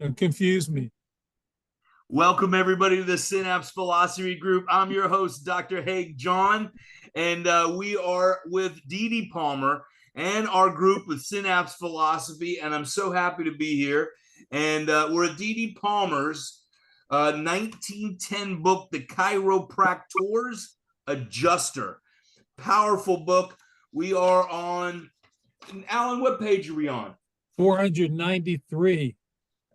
Don't confuse me. Welcome, everybody, to the Synapse Philosophy Group. I'm your host, Dr. Haig John, and we are with Dee Palmer and our group with Synapse Philosophy, and I'm so happy to be here. And we're at Dee Palmer's 1910 book, The Chiropractor's Adjuster. Powerful book. We are on, Alan, what page are we on? 493.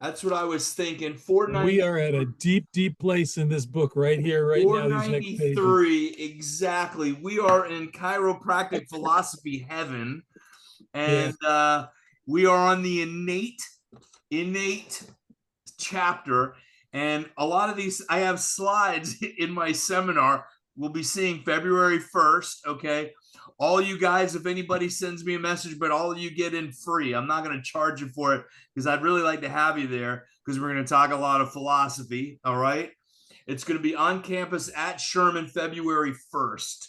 That's what I was thinking. 490. We are at a deep, deep place in this book right here, right now. These next pages. 493, exactly. We are in chiropractic philosophy heaven, and we are on the innate chapter. And a lot of these, I have slides in my seminar. We'll be seeing February 1st. Okay. All you guys, if anybody sends me a message, but all of you get in free. I'm not going to charge you for it because I'd really like to have you there because we're going to talk a lot of philosophy. All right. It's going to be on campus at Sherman February 1st.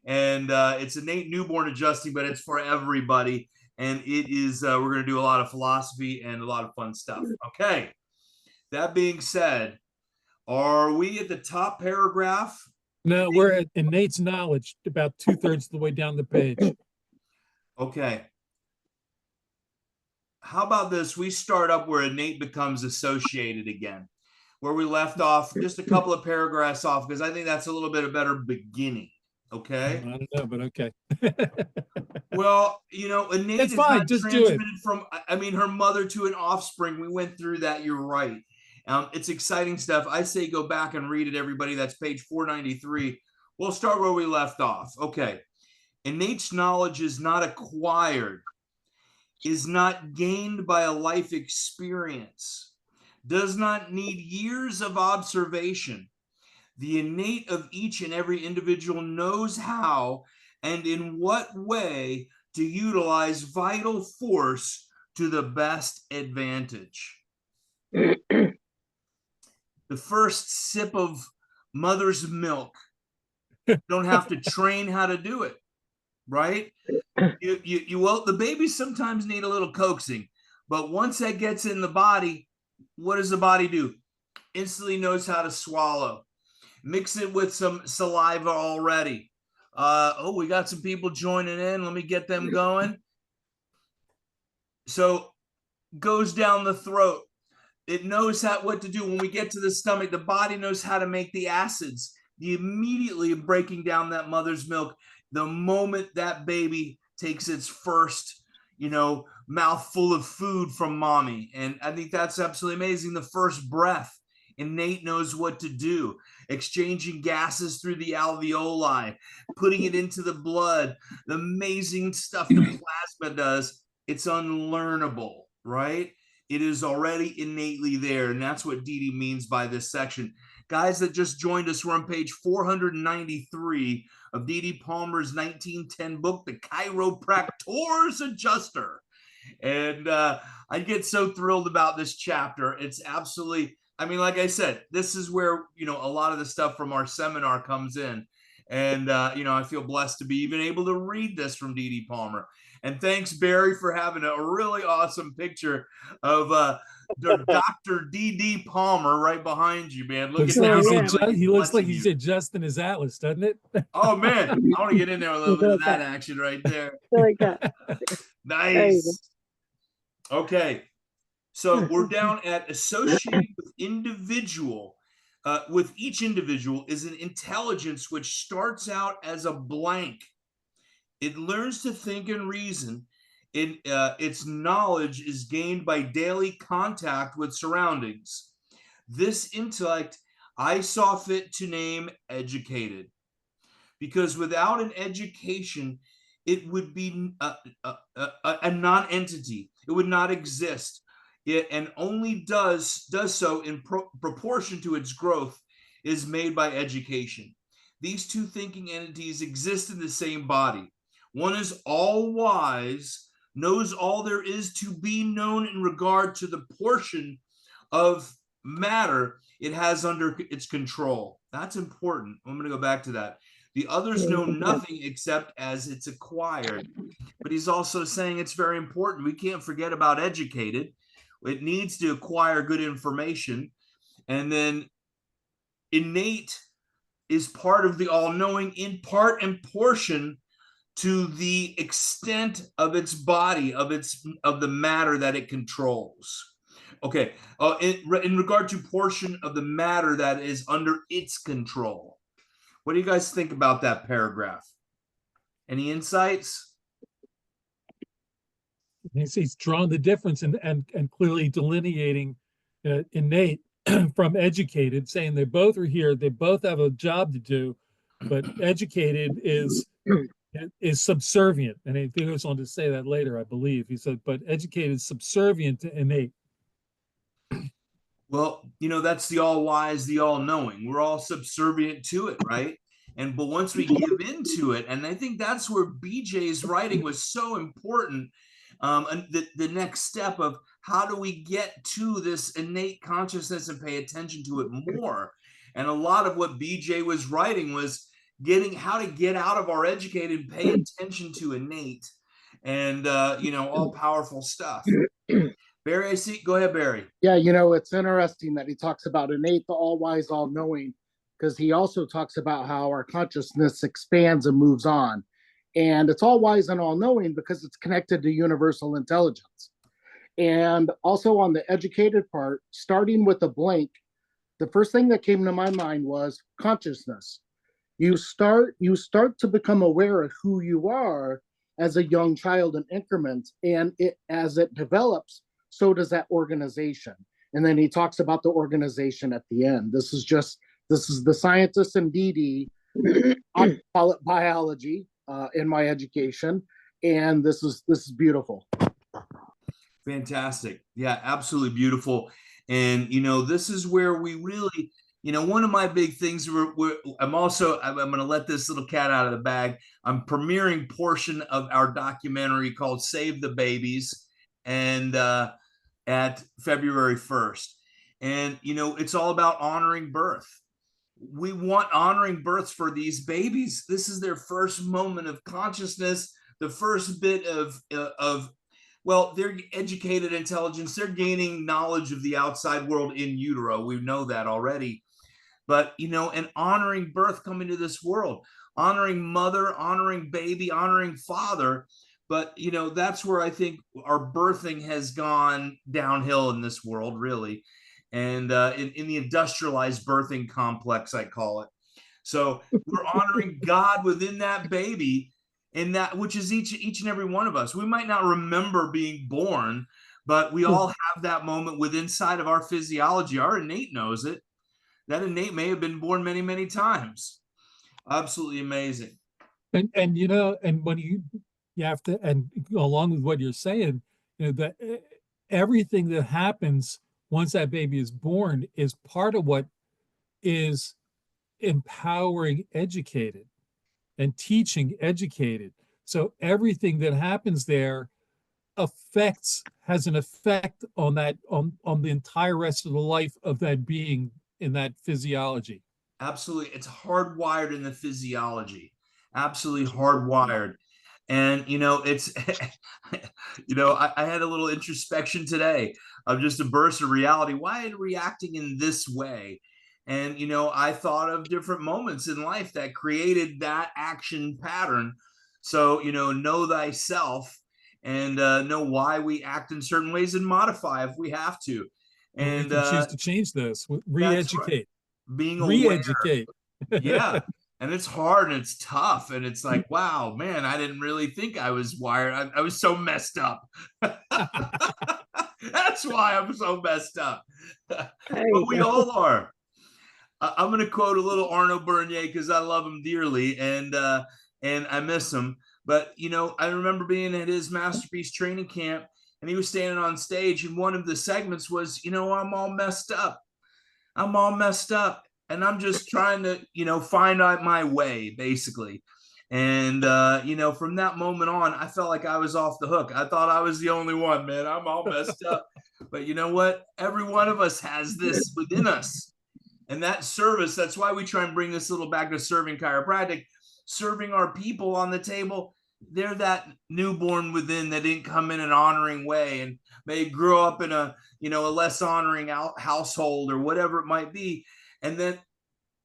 And it's INNATE Newborn Adjusting, but it's for everybody. And it is, we're going to do a lot of philosophy and a lot of fun stuff. Okay. That being said, are we at the top paragraph? No, we're at Innate's knowledge, about 2/3 of the way down the page. Okay. How about this? We start up where innate becomes associated again, where we left off just a couple of paragraphs off, because I think that's a little bit of better beginning. Okay. I don't know, but okay. Well, you know, innate it's is fine. not Just transmitted do it. from, I mean, her mother to an offspring. We went through that. You're right. It's exciting stuff. I say go back and read it, everybody. That's page 493. We'll start where we left off. Okay. Innate knowledge is not acquired, is not gained by a life experience, does not need years of observation. The innate of each and every individual knows how and in what way to utilize vital force to the best advantage. The first sip of mother's milk, don't have to train how to do it, right? Well, the babies sometimes need a little coaxing, but once that gets in the body, what does the body do? Instantly knows how to swallow. Mix it with some saliva already. Oh, we got some people joining in. Let me get them going. So goes down the throat. It knows what to do. When we get to the stomach, the body knows how to make the acids. The immediately breaking down that mother's milk, the moment that baby takes its first, mouthful of food from mommy. And I think that's absolutely amazing. The first breath, innate knows what to do, exchanging gases through the alveoli, putting it into the blood, the amazing stuff the plasma does. It's unlearnable, right? It is already innately there. And that's what Dee means by this section. Guys that just joined us, we're on page 493 of Dee Palmer's 1910 book, The Chiropractor's Adjuster. And I get so thrilled about this chapter. It's absolutely, I mean, like I said, this is where, a lot of the stuff from our seminar comes in. And, I feel blessed to be even able to read this from Dee Palmer. And thanks, Barry, for having a really awesome picture of Dr. D.D. Palmer right behind you, man. Look at that. He looks like he's adjusting his atlas, doesn't it? Oh, man. I want to get in there with a little bit of that action right there. Like that. Nice. Okay. So we're down at associated with individual. With each individual is an intelligence which starts out as a blank. It learns to think and reason. Its knowledge is gained by daily contact with surroundings. This intellect I saw fit to name educated, because without an education, it would be a non-entity. It would not exist. And only does so in proportion to its growth is made by education. These two thinking entities exist in the same body. One is all wise, knows all there is to be known in regard to the portion of matter it has under its control. That's important. I'm going to go back to that. The others know nothing except as it's acquired. But he's also saying it's very important. We can't forget about educated. It needs to acquire good information. And then innate is part of the all-knowing, in part and portion to the extent of its body, of the matter that it controls. Okay, in regard to portion of the matter that is under its control. What do you guys think about that paragraph? Any insights? He's drawn the difference and clearly delineating innate from educated, saying they both are here, they both have a job to do, but educated is subservient. And he goes on to say that later, I believe. He said, but educated is subservient to innate. Well, that's the all-wise, the all-knowing. We're all subservient to it, right? But once we give into it, and I think that's where BJ's writing was so important. And the next step of how do we get to this innate consciousness and pay attention to it more? And a lot of what BJ was writing was getting how to get out of our educated and pay attention to innate and all powerful stuff. Barry, I see. Go ahead, Barry. Yeah, it's interesting that he talks about innate, the all-wise, all-knowing, because he also talks about how our consciousness expands and moves on. And it's all-wise and all-knowing because it's connected to universal intelligence. And also on the educated part, starting with a blank, the first thing that came to my mind was consciousness. You start to become aware of who you are as a young child in increments, and as it develops, so does that organization. And then he talks about the organization at the end. This is the scientist in DD. I call it biology in my education. And this is beautiful. Fantastic. Yeah, absolutely beautiful. And, this is where we really, one of my big things, I'm going to let this little cat out of the bag. I'm premiering portion of our documentary called Save the Babies. And, at February 1st. And, it's all about honoring birth. We want honoring births for these babies. This is their first moment of consciousness, the first bit of their educated intelligence. They're gaining knowledge of the outside world in utero. We know that already. But, and honoring birth coming to this world, honoring mother, honoring baby, honoring father. But, that's where I think our birthing has gone downhill in this world, really. And in the industrialized birthing complex, I call it. So we're honoring God within that baby, and that which is each and every one of us. We might not remember being born, but we all have that moment within inside of our physiology. Our innate knows it. That innate may have been born many, many times. Absolutely amazing. And when you have to, and along with what you're saying, that everything that happens once that baby is born is part of what is empowering educated and teaching educated. So everything that happens there has an effect on that, on the entire rest of the life of that being in that physiology. Absolutely. It's hardwired in the physiology. Absolutely hardwired. And, it's, I had a little introspection today of just a burst of reality. Why are you reacting in this way? And, I thought of different moments in life that created that action pattern. So, know thyself and know why we act in certain ways and modify if we have to. And we can choose to change this, re-educate. Right. Being re-educate. Yeah. And it's hard and it's tough. And it's like, wow, man, I didn't really think I was wired. I was so messed up. That's why I'm so messed up. But we all are. I'm going to quote a little Arno Bernier because I love him dearly and I miss him. But, I remember being at his masterpiece training camp and he was standing on stage. And one of the segments was, I'm all messed up. I'm all messed up. And I'm just trying to, find out my way, basically. And, from that moment on, I felt like I was off the hook. I thought I was the only one, man. I'm all messed up. But you know what? Every one of us has this within us. And that service, that's why we try and bring this little back to serving chiropractic, serving our people on the table. they're that newborn within that didn't come in an honoring way and may grow up in a, you know, a less honoring household or whatever it might be. And then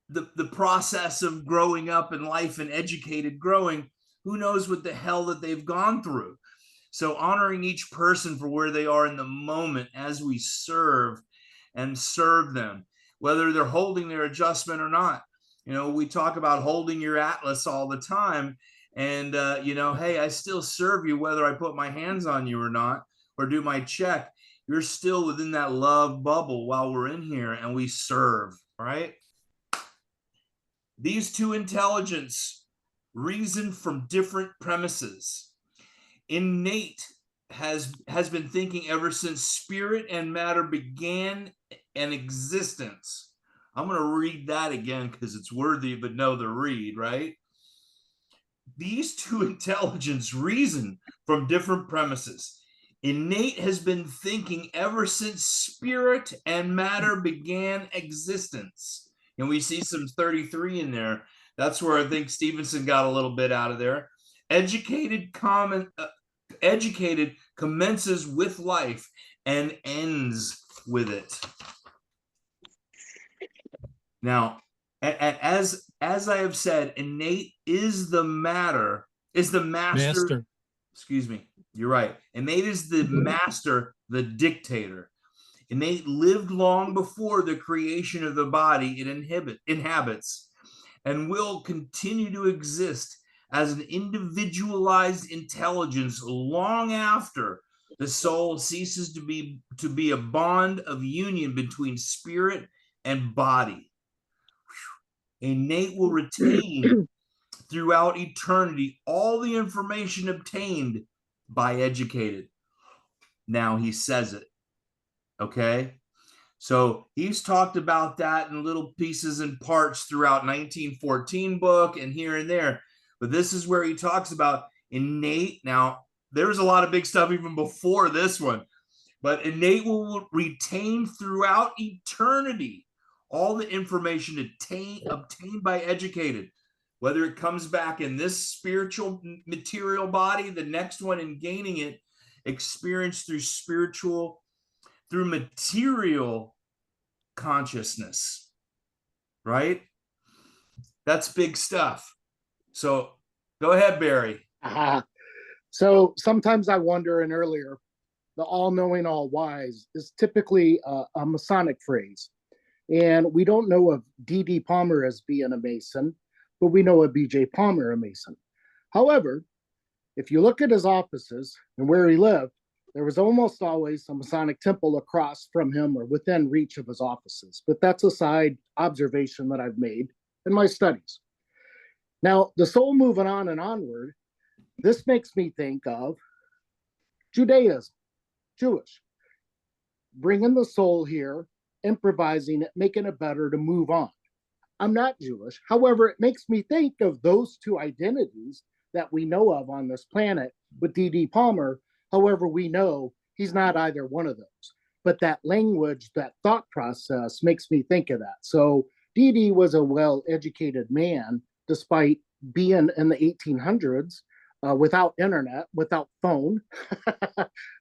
the process of growing up in life and educated growing, who knows what the hell that they've gone through. So honoring each person for where they are in the moment as we serve and serve them, whether they're holding their adjustment or not. You know, we talk about holding your atlas all the time. And, you know, hey, I still serve you whether I put my hands on you or not, or do my check. You're still within that love bubble while we're in here and we serve, right? These two intelligence reason from different premises. Innate has been thinking ever since spirit and matter began an existence. I'm going to read that again because it's worthy of another read, right? These two intelligence reason from different premises. Innate has been thinking ever since spirit and matter began existence. And we see some 33 in there. That's where I think Stevenson got a little bit out of there. Educated commences with life and ends with it. Now, as I have said, innate is the master. Excuse me. You're right. Innate is the master, the dictator. Innate lived long before the creation of the body it inhabits, and will continue to exist as an individualized intelligence long after the soul ceases to be a bond of union between spirit and body. Innate will retain throughout eternity all the information obtained by educated. Now he says it. Okay. So he's talked about that in little pieces and parts throughout 1914 book and here and there. But this is where he talks about innate. Now, there's a lot of big stuff even before this one, but innate will retain throughout eternity all the information obtained by educated, whether it comes back in this spiritual material body, the next one in gaining it, experienced through material consciousness, right? That's big stuff. So go ahead, Barry. So sometimes I wonder, and earlier, the all-knowing, all-wise is typically a Masonic phrase. And we don't know of D.D. Palmer as being a Mason, but we know of B.J. Palmer a Mason. However, if you look at his offices and where he lived, there was almost always a Masonic temple across from him or within reach of his offices. But that's a side observation that I've made in my studies. Now, the soul moving on and onward, this makes me think of Judaism, Jewish, bringing the soul here, improvising it, making it better to move on. I'm not Jewish. However, it makes me think of those two identities that we know of on this planet with D.D. Palmer. However, we know he's not either one of those. But that language, that thought process makes me think of that. So D.D. was a well-educated man, despite being in the 1800s, without internet, without phone,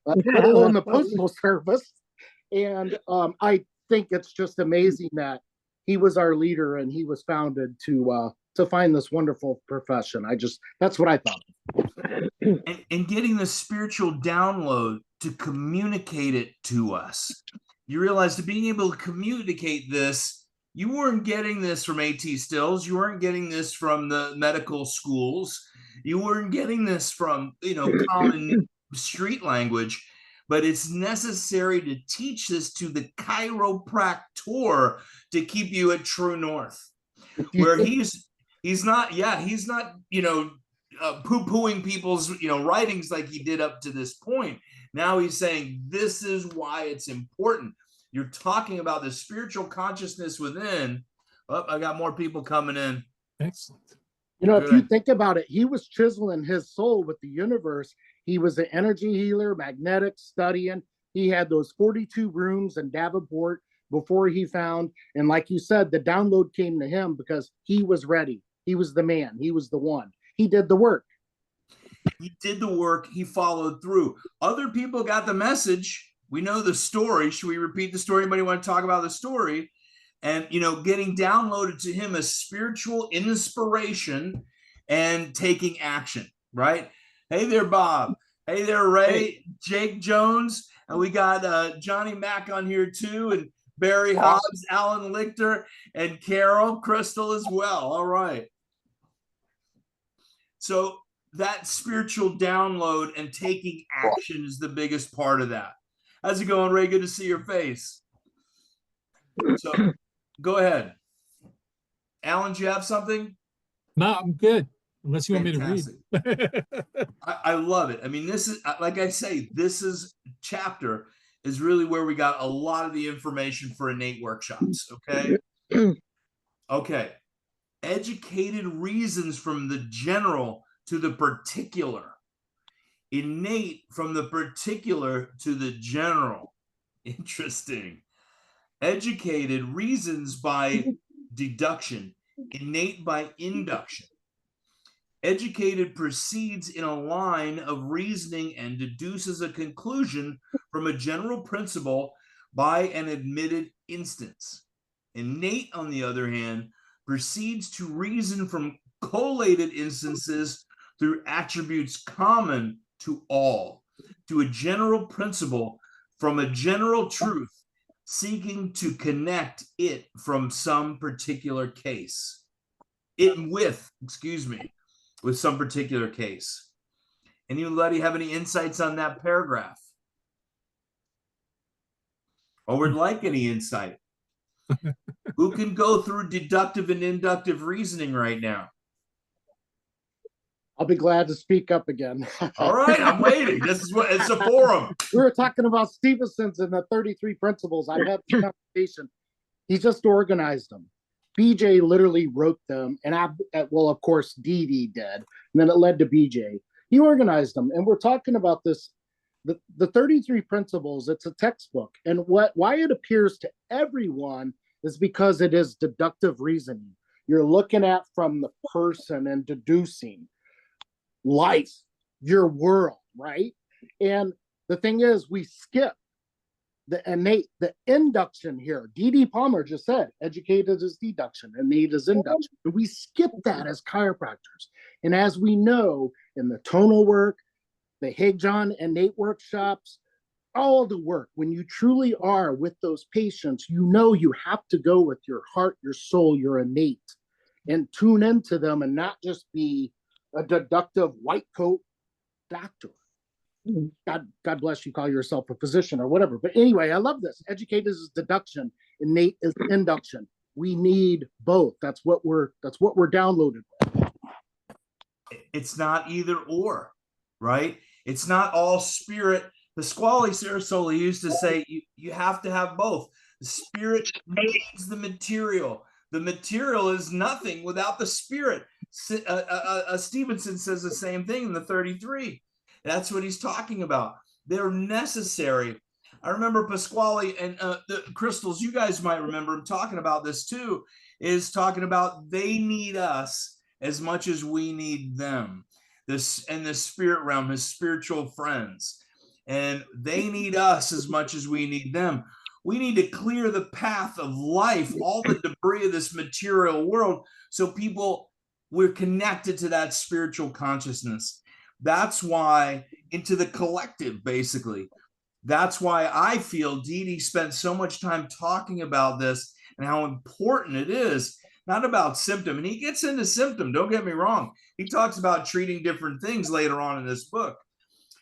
let alone the postal service. And I think it's just amazing that he was our leader and he was founded to find this wonderful profession. That's what I thought. And getting the spiritual download to communicate it to us. You realize to being able to communicate this, you weren't getting this from A.T. Stills. You weren't getting this from the medical schools. You weren't getting this from, common street language. But it's necessary to teach this to the chiropractor to keep you at true north, where he's not poo-pooing people's writings like he did up to this point. Now he's saying this is why it's important. You're talking about the spiritual consciousness within. Oh, I got more people coming in. Excellent. If you think about it, he was chiseling his soul with the universe. He was an energy healer, magnetic, studying. He had those 42 rooms in Davenport before he found, and like you said, the download came to him because he was ready. He was the man. He was the one. He did the work. He did the work. He followed through. Other people got the message. We know the story. Should we repeat the story? Anybody want to talk about the story? And, getting downloaded to him a spiritual inspiration and taking action, right? Hey there, Bob. Hey there, Ray, hey. Jake Jones. And we got Johnny Mack on here too, and Barry Hobbs, Alan Lichter, and Carol Crystal as well. All right. So that spiritual download and taking action is the biggest part of that. How's it going, Ray? Good to see your face. So go ahead. Alan, do you have something? No, I'm good. Unless you Fantastic. Want me to read. I love it. I mean, this is, like I say, this is chapter is really where we got a lot of the information for innate workshops. Okay. Okay. Educated reasons from the general to the particular. Innate from the particular to the general. Interesting. Educated reasons by deduction. Innate by induction. Educated proceeds in a line of reasoning and deduces a conclusion from a general principle by an admitted instance. Innate, on the other hand, proceeds to reason from collated instances through attributes common to all, to a general principle from a general truth, seeking to connect it from some particular case. With some particular case. Anybody have any insights on that paragraph? Or would like any insight? Who can go through deductive and inductive reasoning right now? I'll be glad to speak up again. All right, I'm waiting. This is what it's a forum. We were talking about Stevenson's and the 33 principles. I had this conversation. He just organized them. BJ literally wrote them, and well, of course, Dee Dee did, and then it led to BJ. He organized them, and we're talking about this, the 33 principles. It's a textbook, and why it appears to everyone is because it is deductive reasoning. You're looking at from the person and deducing life, your world, right? And the thing is, we skip the innate, the induction here. D.D. Palmer just said, educated is deduction, innate is induction. And we skip that as chiropractors. And as we know, in the tonal work, the Haig John innate workshops, all the work, when you truly are with those patients, you know you have to go with your heart, your soul, your innate, and tune into them and not just be a deductive white coat doctor. God bless you, call yourself a physician or whatever. But anyway, I love this. Educated is deduction, innate is induction. We need both. That's what we're downloaded with. It's not either or, right? It's not all spirit. Pasquale Sarasoli used to say you have to have both. The spirit needs the material. The material is nothing without the spirit. Stevenson says the same thing in the 33. That's what he's talking about. They're necessary. I remember Pasquale and the Crystals, you guys might remember him talking about this too, is talking about they need us as much as we need them. This and the spirit realm, his spiritual friends. And they need us as much as we need them. We need to clear the path of life, all the debris of this material world, so we're connected to that spiritual consciousness. That's why, into the collective, basically. That's why I feel Dee Dee spent so much time talking about this and how important it is, not about symptom. And he gets into symptom, don't get me wrong. He talks about treating different things later on in this book.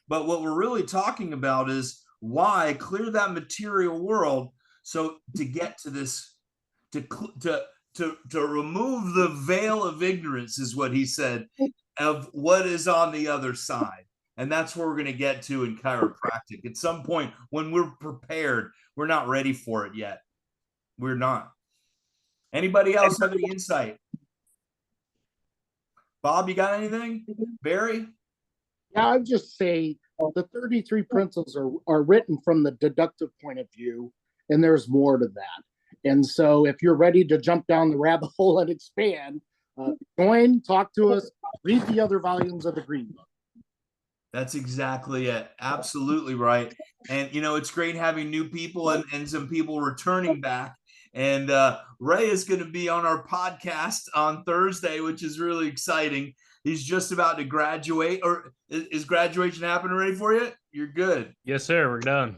But what we're really talking about is why clear that material world. So to get to this, to remove the veil of ignorance is what he said, of what is on the other side. And that's where we're going to get to in chiropractic. At some point when we're prepared, we're not ready for it yet. We're not. Anybody else have any insight? Bob, you got anything? Barry? Yeah, I would just say the 33 principles are written from the deductive point of view, and there's more to that. And so if you're ready to jump down the rabbit hole and expand, join, talk to us, read the other volumes of the Green Book. That's exactly it. Absolutely right. And it's great having new people and some people returning back. And Ray is going to be on our podcast on Thursday, which is really exciting. He's just about to graduate, or is graduation happening already for you? You're good. Yes, sir. We're done.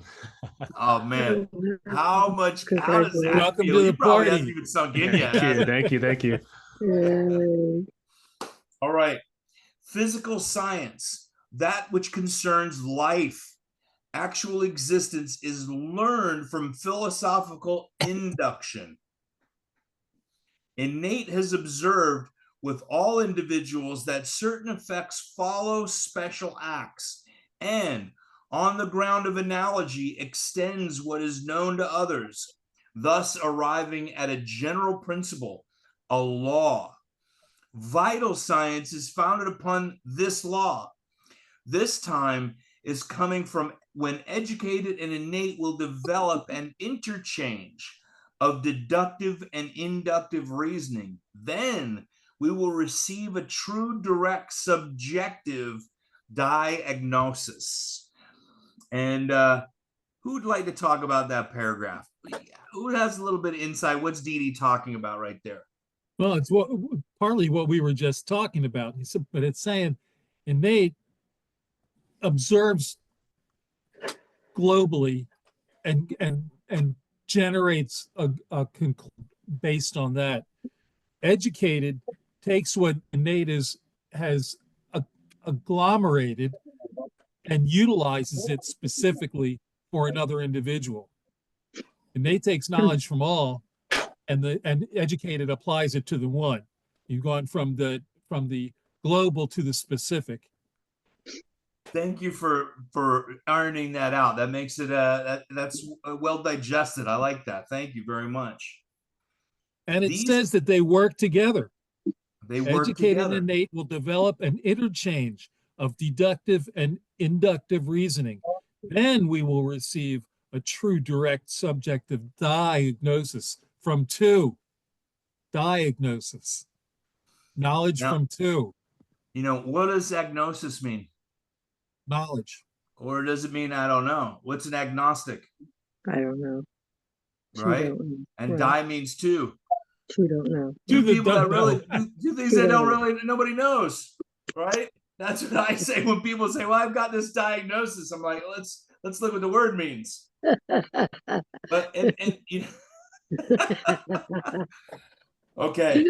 Oh man, how does that Welcome feel? to You the probably party. hasn't even sunk in Thank yet. you. has it? Thank you. Thank you. All right. Physical science, that which concerns life, actual existence, is learned from philosophical induction. Innate has observed with all individuals that certain effects follow special acts, and on the ground of analogy extends what is known to others, thus arriving at a general principle, a law. Vital science is founded upon this law. This time is coming from when educated and innate will develop an interchange of deductive and inductive reasoning. Then we will receive a true, direct, subjective diagnosis. And who would like to talk about that paragraph? Who has a little bit of insight? What's Dee Dee talking about right there? Well, it's partly what we were just talking about. But it's saying innate observes globally and generates a based on that. Educated takes what innate has agglomerated and utilizes it specifically for another individual. Innate takes knowledge from all, and educated applies it to the one. You've gone from the global to the specific. Thank you for ironing that out. That makes it that's well digested. I like that. Thank you very much. And it says that they work together. They work Educated together. and innate will develop an interchange of deductive and inductive reasoning. Then we will receive a true, direct, subjective diagnosis from two. Diagnosis. Knowledge Now, from two. What does agnosis mean? Knowledge. Or does it mean, I don't know? What's an agnostic? I don't know. Right? And right. Die means two. Two don't know. Two people that really do things that don't really, nobody knows. Right? That's what I say when people say, well, I've got this diagnosis. I'm like, let's look what the word means. But okay.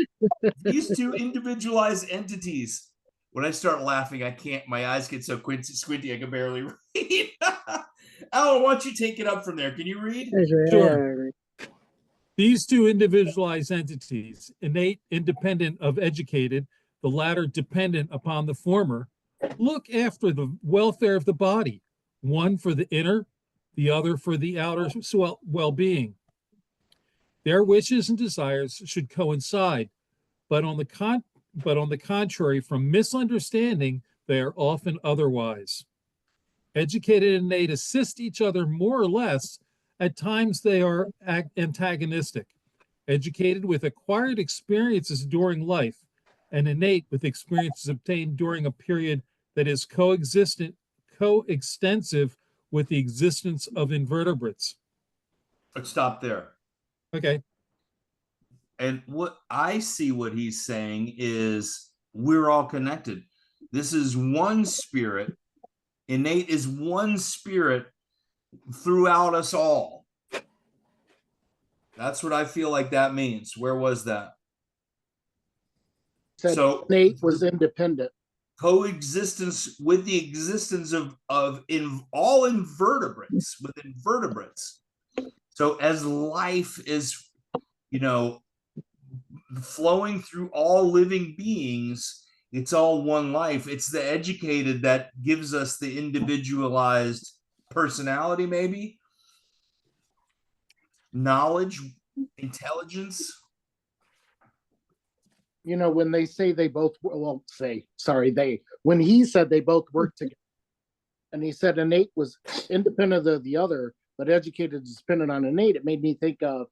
These two individualized entities. When I start laughing, I can't, my eyes get so squinty, I can barely read. Alan, why don't you take it up from there? Can you read? Sure. These two individualized entities, innate, independent of educated, the latter dependent upon the former, look after the welfare of the body, one for the inner, the other for the outer well-being. Their wishes and desires should coincide, but on the contrary, from misunderstanding, they are often otherwise. Educated and innate assist each other more or less. At times they are antagonistic. Educated with acquired experiences during life, and innate with experiences obtained during a period that is coextensive with the existence of invertebrates. Let's stop there. Okay. And what I see what he's saying is we're all connected. This is one spirit. Innate is one spirit throughout us all. That's what I feel like that means. Where was that? So innate was independent. Coexistence with the existence of all invertebrates, with invertebrates. So as life is, flowing through all living beings, it's all one life. It's the educated that gives us the individualized personality, maybe knowledge, intelligence. When they say they both, when he said they both work together, and he said innate was independent of the other, but educated is dependent on innate, it made me think of,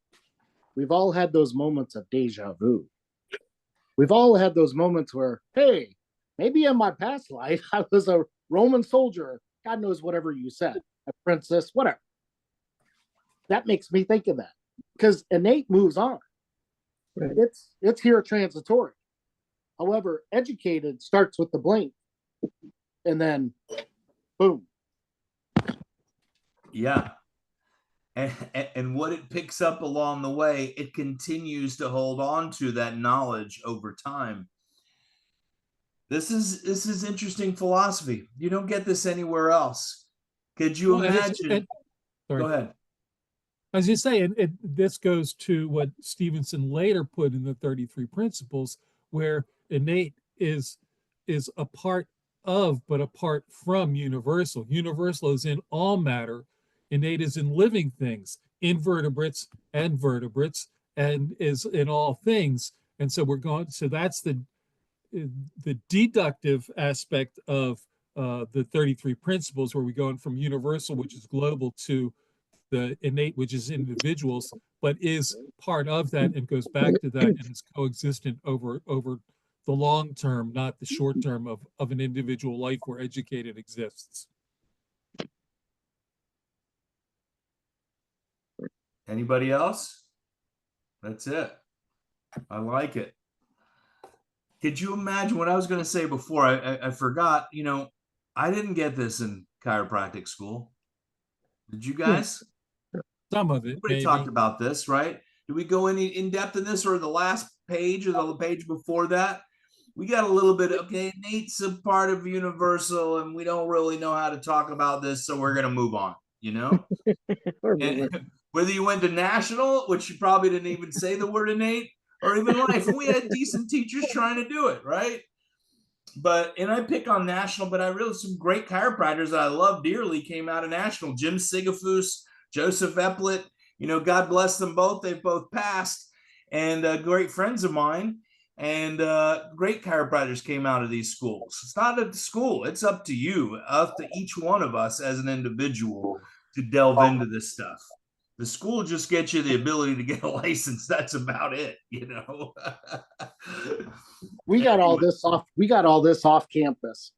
we've all had those moments of deja vu. We've all had those moments where, hey, maybe in my past life, I was a Roman soldier, God knows whatever you said, a princess, whatever. That makes me think of that because innate moves on. Right. It's here transitory. However, educated starts with the blink, and then boom. Yeah. And what it picks up along the way, it continues to hold on to that knowledge over time. This is interesting philosophy. You don't get this anywhere else. Could you Well, imagine? sorry. Go ahead. As you say, this goes to what Stevenson later put in the 33 principles, where innate is a part of, but apart from universal. Universal is in all matter. Innate is in living things, invertebrates and vertebrates, and is in all things. And so so that's the deductive aspect of the 33 principles, where we're going from universal, which is global, to the innate, which is individuals, but is part of that and goes back to that and is coexistent over the long term, not the short term of an individual life where educated exists. Anybody else? That's it. I like it. Could you imagine what I was going to say before? I forgot. You know, I didn't get this in chiropractic school. Did you guys? Some of it, Nobody maybe. talked about this, right? Did we go any in depth in this, or the last page or the page before that? We got a little bit. Okay, Nate's a part of Universal, and we don't really know how to talk about this, so we're gonna move on. You know, and whether you went to national, which you probably didn't even say the word innate, or even life, and we had decent teachers trying to do it, right? And I pick on national, but I really some great chiropractors that I love dearly came out of national. Jim Sigafus, Joseph Epplett, you know, God bless them both. They've both passed, and great friends of mine, and great chiropractors came out of these schools. It's not at the school. It's up to you, up to each one of us as an individual to delve into this stuff. The school just gets you the ability to get a license. That's about it, you know. We got all this off. We got all this off campus.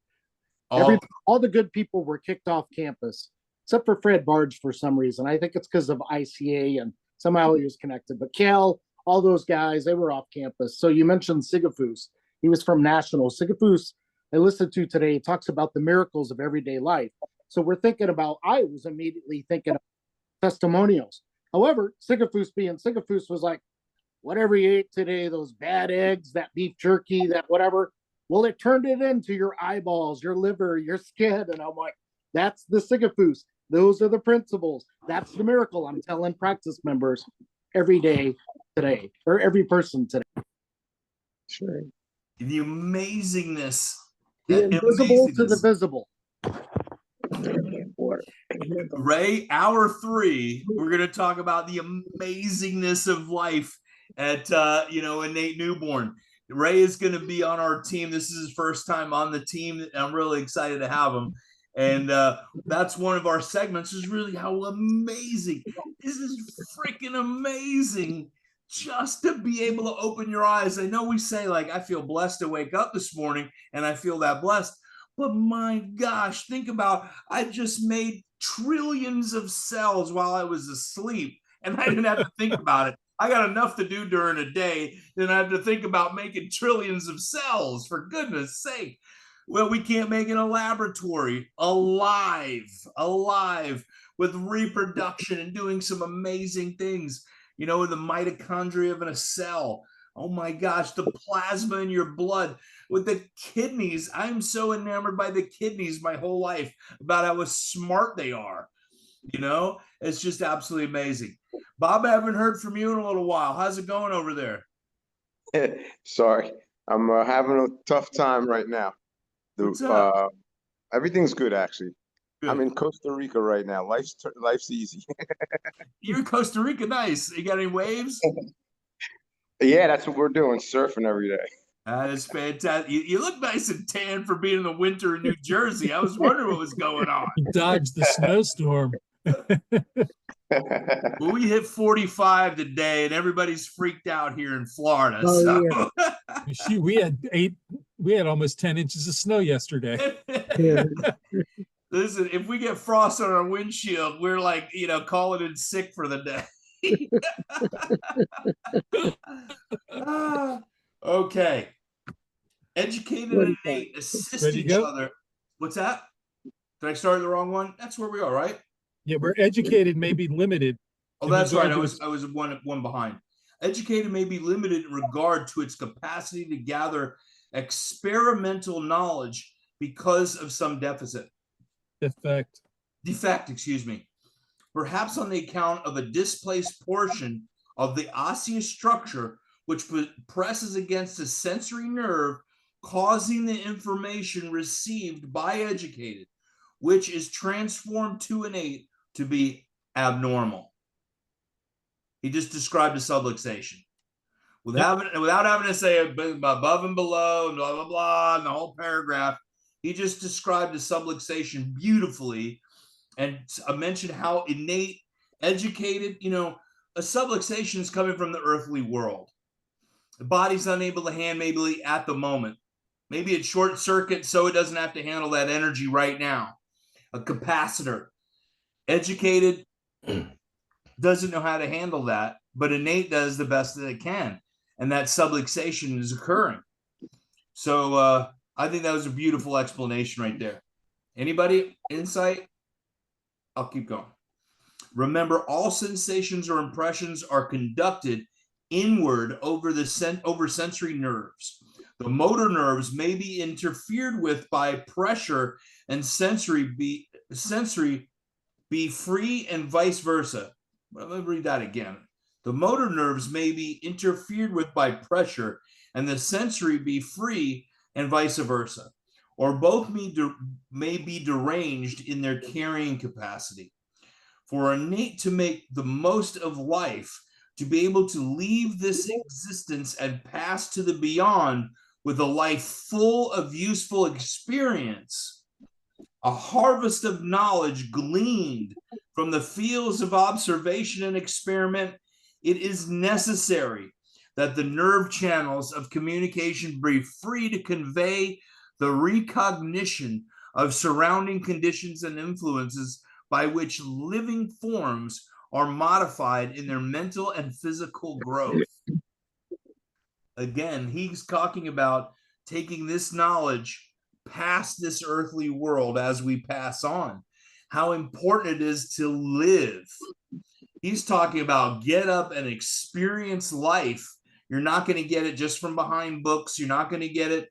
All the good people were kicked off campus, except for Fred Barge for some reason. I think it's because of ICA and somehow he was connected. But Cal, all those guys, they were off campus. So you mentioned Sigafus. He was from National. Sigafus, I listened to today, talks about the miracles of everyday life. So we're thinking about, I was immediately thinking of testimonials. However, Sigafus being Sigafus was like, whatever you ate today, those bad eggs, that beef jerky, that whatever, well, it turned it into your eyeballs, your liver, your skin. And I'm like, that's the Sigafus. Those are the principles. That's the miracle I'm telling practice members every day today, or every person today. Sure. The amazingness. The invisible to the visible. Ray, hour 3, we're going to talk about the amazingness of life at INNATE Newborn. Ray is going to be on our team. This is his first time on the team. I'm really excited to have him. And that's one of our segments, is really how amazing. This is freaking amazing just to be able to open your eyes. I know we say, like, I feel blessed to wake up this morning, and I feel that blessed. But my gosh, think about, I just made trillions of cells while I was asleep, and I didn't have to think about it. I got enough to do during a day, then I have to think about making trillions of cells, for goodness sake. Well, we can't make in a laboratory, alive with reproduction and doing some amazing things, you know, the mitochondria of a cell. Oh my gosh, the plasma in your blood, with the kidneys. I'm so enamored by the kidneys my whole life, about how smart they are. You know, it's just absolutely amazing. Bob, I haven't heard from you in a little while. How's it going over there? Sorry, I'm having a tough time right now. What's up? Everything's good, actually. Good. I'm in Costa Rica right now. Life's easy. You're in Costa Rica, nice. You got any waves? Yeah, that's what we're doing, surfing every day. That is fantastic. You look nice and tan for being in the winter in New Jersey. I was wondering what was going on. You dodged the snowstorm. Well, we hit 45 today, and everybody's freaked out here in Florida. Oh, so yeah. We had We had almost 10 inches of snow yesterday. Yeah. Listen, if we get frost on our windshield, we're like, calling in sick for the day. Okay. Educated and innate assist Ready to each go? other. What's that? Did I start the wrong one? That's where we are, right? Yeah, we're educated, may be limited. Oh, in that's right. regard to I was one behind. Educated may be limited in regard to its capacity to gather experimental knowledge because of some deficit. Defect, excuse me. Perhaps on the account of a displaced portion of the osseous structure which presses against a sensory nerve, causing the information received by educated, which is transformed to innate, to be abnormal. He just described a subluxation without having to say above and below and blah blah blah and the whole paragraph. He just described a subluxation beautifully and mentioned how innate, educated, a subluxation is coming from the earthly world. The body's unable to handle maybe at the moment. Maybe it's short circuit so it doesn't have to handle that energy right now. A capacitor. Educated doesn't know how to handle that, but innate does the best that it can. And that subluxation is occurring. So I think that was a beautiful explanation right there. Anybody? Insight? I'll keep going. Remember, all sensations or impressions are conducted inward over sensory nerves. The motor nerves may be interfered with by pressure and sensory be free and vice versa. Well, let me read that again. The motor nerves may be interfered with by pressure and the sensory be free and vice versa, or both may be deranged in their carrying capacity. For innate to make the most of life, to be able to leave this existence and pass to the beyond with a life full of useful experience, a harvest of knowledge gleaned from the fields of observation and experiment, it is necessary that the nerve channels of communication be free to convey the recognition of surrounding conditions and influences by which living forms are modified in their mental and physical growth. Again, he's talking about taking this knowledge past this earthly world as we pass on, how important it is to live. He's talking about get up and experience life. You're not going to get it just from behind books. You're not going to get it,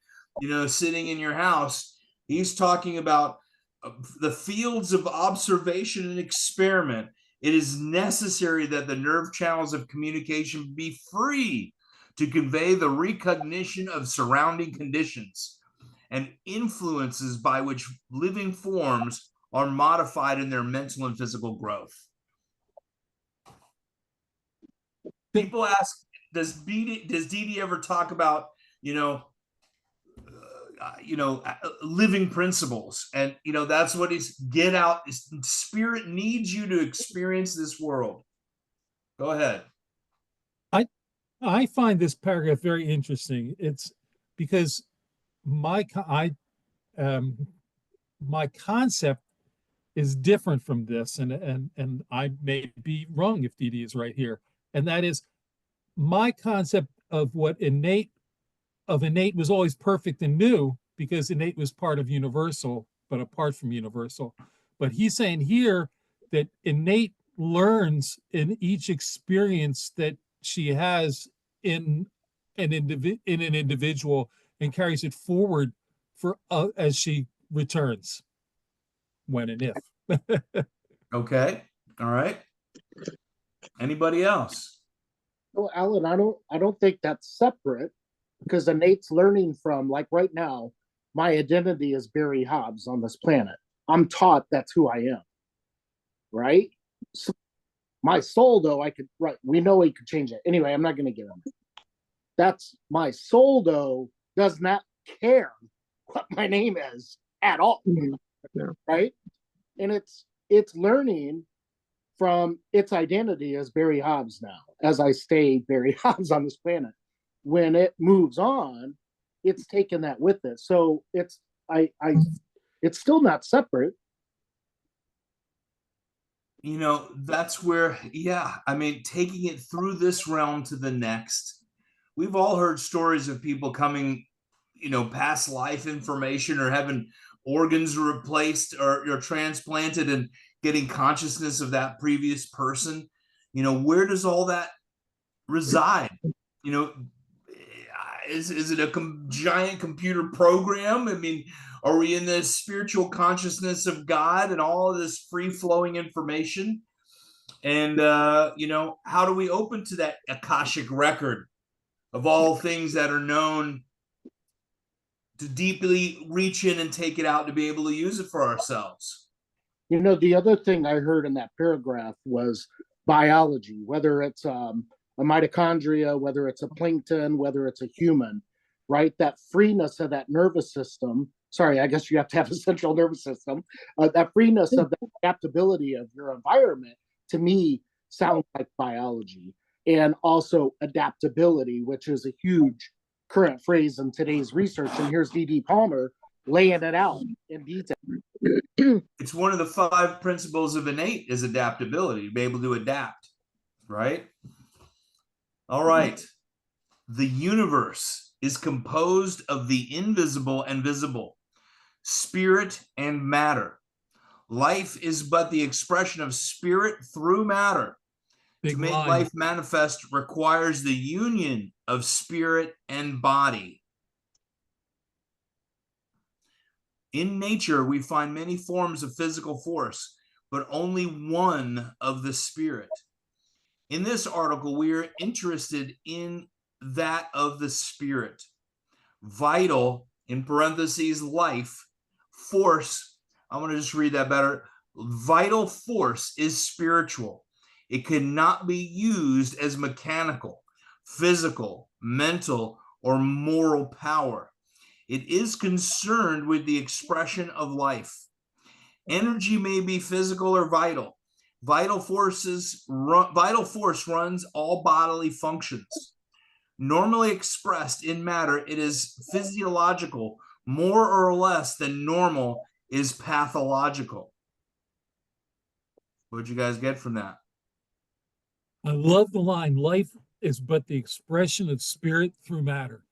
sitting in your house. He's talking about the fields of observation and experiment. It is necessary that the nerve channels of communication be free to convey the recognition of surrounding conditions and influences by which living forms are modified in their mental and physical growth. People ask, does Didi ever talk about, living principles? And, that's what he's get out. Spirit needs you to experience this world. Go ahead. I find this paragraph very interesting. It's because my concept is different from this, and I may be wrong if Didi is right here. And that is my concept of what innate was always perfect and new, because innate was part of universal, but apart from universal. But he's saying here that innate learns in each experience that she has in an individual and carries it forward for as she returns, when and if. Okay. All right. Anybody else? Well, Alan, I don't think that's separate, because innate's learning from, like right now, my identity is Barry Hobbs on this planet. I'm taught that's who I am, right? So my soul, though, we know he could change it. Anyway, I'm not going to get on it. That's my soul, though, does not care what my name is at all, right? And it's learning from its identity as Barry Hobbs now, as I stay Barry Hobbs on this planet. When it moves on, it's taken that with it. So it's it's still not separate. You know, that's where, yeah, I mean, taking it through this realm to the next. We've all heard stories of people coming, you know, past life information or having organs replaced or transplanted and getting consciousness of that previous person. You know, where does all that reside? You know, is it a giant computer program? I mean, are we in the spiritual consciousness of God and all of this free flowing information? And, you know, how do we open to that Akashic record of all things that are known, to deeply reach in and take it out to be able to use it for ourselves? You know, the other thing I heard in that paragraph was biology, whether it's a mitochondria, whether it's a plankton, whether it's a human, right? That freeness of that nervous system. Sorry, I guess you have to have a central nervous system. That freeness of the adaptability of your environment, to me, sounds like biology. And also adaptability, which is a huge current phrase in today's research. And here's D.D. Palmer laying it out in detail. It's one of the 5 principles of innate is adaptability, to be able to adapt, right? All right. The universe is composed of the invisible and visible, spirit and matter. Life is but the expression of spirit through matter. Big To make line. life manifest requires the union of spirit and body. In nature, we find many forms of physical force, but only one of the spirit. In this article, we are interested in that of the spirit. Vital, in parentheses, life, force. I'm going to just read that better. Vital force is spiritual. It cannot be used as mechanical, physical, mental, or moral power. It is concerned with the expression of life. Energy may be physical or vital. Vital force runs all bodily functions. Normally expressed in matter, it is physiological. More or less than normal is pathological. What'd you guys get from that? I love the line, life is but the expression of spirit through matter.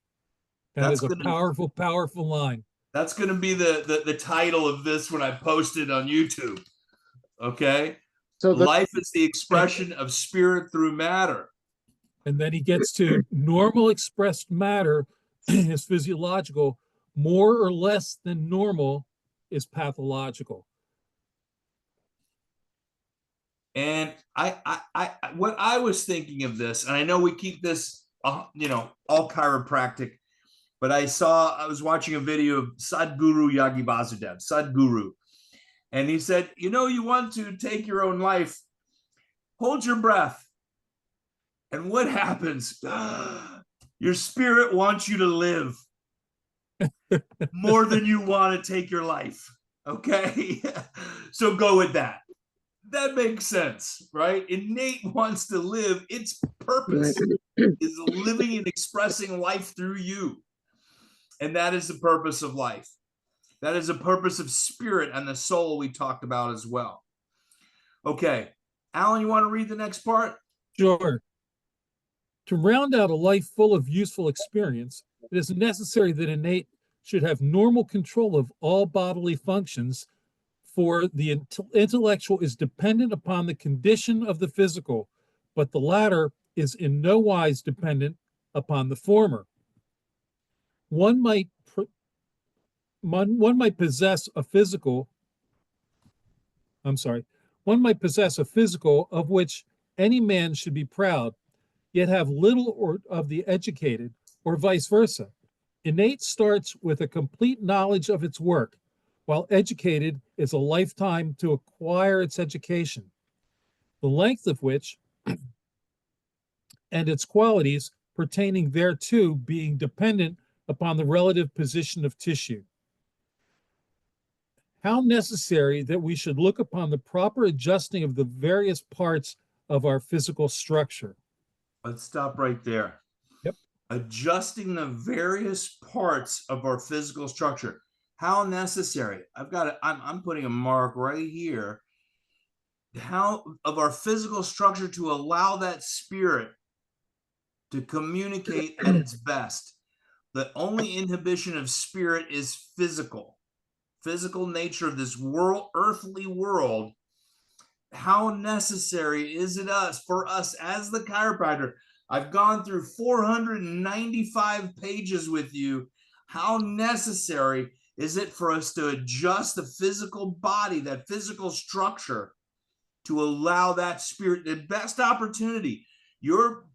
That's a powerful, powerful line. That's going to be the title of this when I post it on YouTube. Okay? So life is the expression of spirit through matter. And then he gets to normal expressed matter is physiological. More or less than normal is pathological. And what I was thinking of this, and I know we keep this, you know, all chiropractic, but I was watching a video of Sadhguru Yogi Vasudev, Sadhguru, and he said, you know, you want to take your own life, hold your breath. And what happens? Your spirit wants you to live more than you want to take your life. Okay? So go with that. That makes sense, right? Innate wants to live. Its purpose is living and expressing life through you. And that is the purpose of life. That is the purpose of spirit and the soul we talked about as well. Okay. Alan, you want to read the next part? Sure. To round out a life full of useful experience, it is necessary that innate should have normal control of all bodily functions, for the intellectual is dependent upon the condition of the physical, but the latter is in no wise dependent upon the former. One might possess a physical of which any man should be proud, yet have little of the educated, or vice versa. Innate starts with a complete knowledge of its work, while educated is a lifetime to acquire its education, the length of which and its qualities pertaining thereto being dependent upon the relative position of tissue. How necessary that we should look upon the proper adjusting of the various parts of our physical structure. Let's stop right there. Yep. adjusting the various parts of our physical structure. How necessary. I'm putting a mark right here. How of our physical structure to allow that spirit to communicate at its best. The only inhibition of spirit is physical nature of this world, earthly world. How necessary is it for us as the chiropractor? I've gone through 495 pages with you. How necessary is it for us to adjust the physical body, that physical structure, to allow that spirit the best opportunity? Your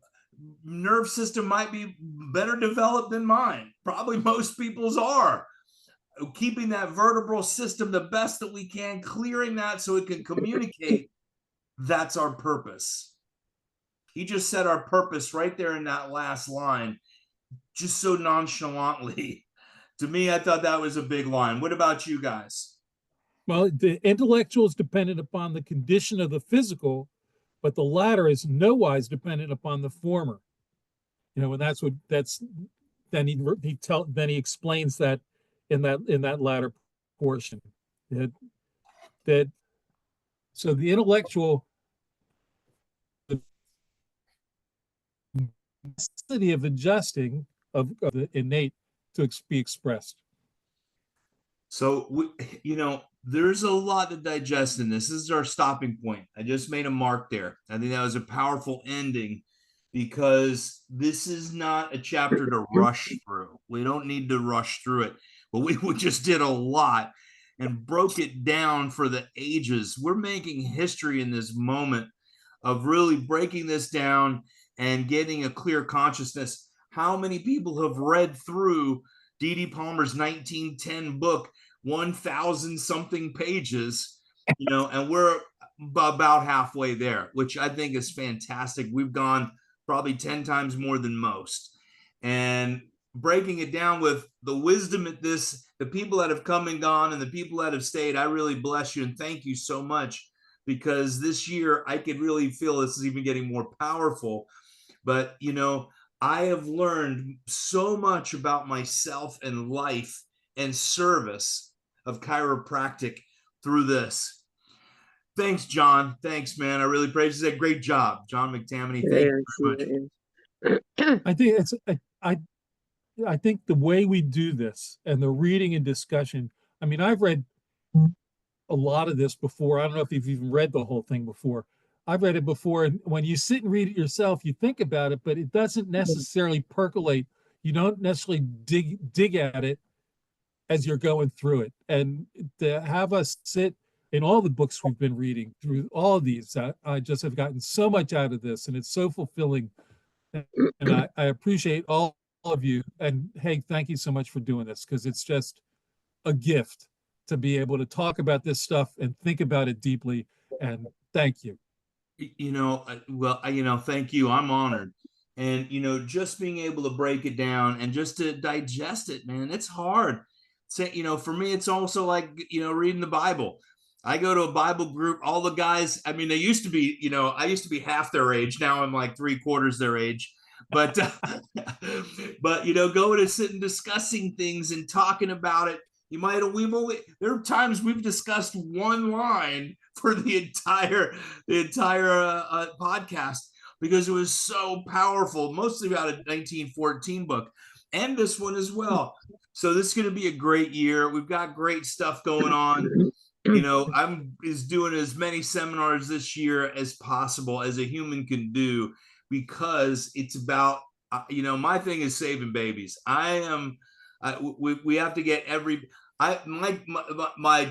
nerve system might be better developed than mine. Probably most people's are. Keeping that vertebral system the best that we can, clearing that so it can communicate. That's our purpose. He just said our purpose right there in that last line, just so nonchalantly. To me, I thought that was a big line. What about you guys? Well, the intellectual is dependent upon the condition of the physical, but the latter is nowise dependent upon the former. And then he explains that in that latter portion. That so the intellectual, the necessity of adjusting of the innate to be expressed. So, there's a lot to digest in this. This is our stopping point. I just made a mark there. I think that was a powerful ending because this is not a chapter to rush through. We don't need to rush through it, but we just did a lot and broke it down for the ages. We're making history in this moment of really breaking this down and getting a clear consciousness. How many people have read through D.D. Palmer's 1910 book, 1,000 something pages, and we're about halfway there, which I think is fantastic. We've gone probably 10 times more than most. And breaking it down with the wisdom at this, the people that have come and gone and the people that have stayed, I really bless you and thank you so much, because this year I could really feel this is even getting more powerful. But, I have learned so much about myself and life and service of chiropractic through this. Thanks, John. Thanks, man. I really appreciate it. Great job, John McTammany. Thank you very much. I think I think the way we do this and the reading and discussion, I mean, I've read a lot of this before. I don't know if you've even read the whole thing before. I've read it before, and when you sit and read it yourself, you think about it, but it doesn't necessarily percolate. You don't necessarily dig at it as you're going through it. And to have us sit in all the books we've been reading through all of these, I just have gotten so much out of this, and it's so fulfilling. And I appreciate all of you. And Haig, thank you so much for doing this, because it's just a gift to be able to talk about this stuff and think about it deeply. And thank you. Thank you. I'm honored. And, just being able to break it down and just to digest it, man, it's hard. For me, it's also like, reading the Bible. I go to a Bible group, all the guys, I mean, they used to be, I used to be half their age. Now I'm like 3/4 their age. But, going to sit and discussing things and talking about it. There are times we've discussed one line for the entire podcast because it was so powerful, mostly about a 1914 book and this one as well. So this is going to be a great year. We've got great stuff going on. I'm doing as many seminars this year as possible as a human can do, because it's about, my thing is saving babies. We have to get my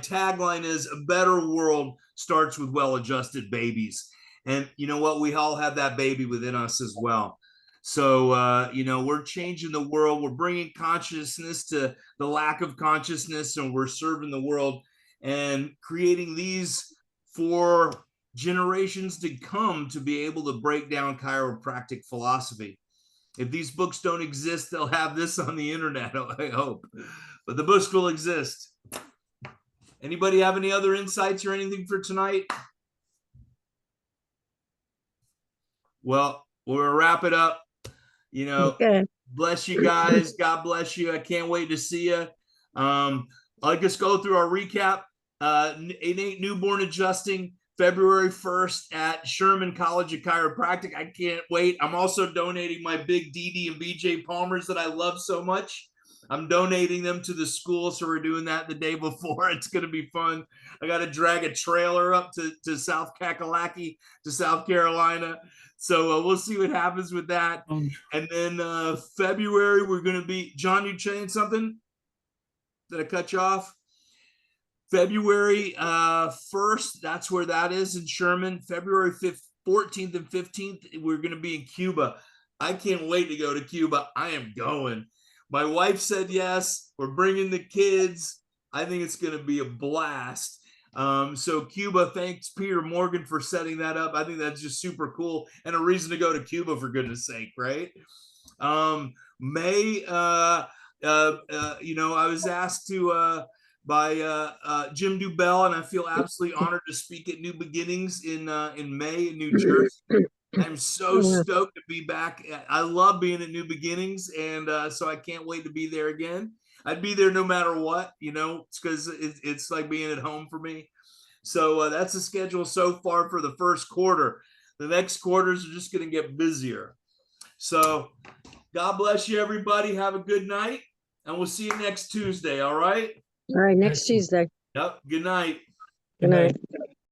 tagline is a better world starts with well-adjusted babies. And you know what? We all have that baby within us as well. So, we're changing the world. We're bringing consciousness to the lack of consciousness, and we're serving the world and creating these for generations to come to be able to break down chiropractic philosophy. If these books don't exist, they'll have this on the internet, I hope. But the books will exist. Anybody have any other insights or anything for tonight? Well, we'll wrap it up. You know, Okay. bless you guys. God bless you. I can't wait to see you. I'll just go through our recap. Innate Newborn Adjusting, February 1st at Sherman College of Chiropractic. I can't wait. I'm also donating my big DD and BJ Palmers that I love so much. I'm donating them to the school, so we're doing that the day before. It's going to be fun. I got to drag a trailer up to South Kakalaki, to South Carolina. So we'll see what happens with that. And then February, we're going to be, John, you saying something? Did I cut you off? February 1st, that's where that is in Sherman. February 5th, 14th and 15th, we're going to be in Cuba. I can't wait to go to Cuba. I am going. My wife said yes. We're bringing the kids. I think it's going to be a blast. So Cuba, thanks Peter Morgan for setting that up. I think that's just super cool and a reason to go to Cuba, for goodness sake, right? May, you know, I was asked to by Jim Dubell, and I feel absolutely honored to speak at New Beginnings in May in New Jersey. I'm so stoked to be back. I love being at New Beginnings, and so I can't wait to be there again. I'd be there no matter what, you know, it's because it's like being at home for me. So that's the schedule so far for the first quarter. The next quarters are just going to get busier. So God bless you, everybody. Have a good night, and we'll see you next Tuesday. All right. All right. Next Tuesday. Yep. Good night. Good night.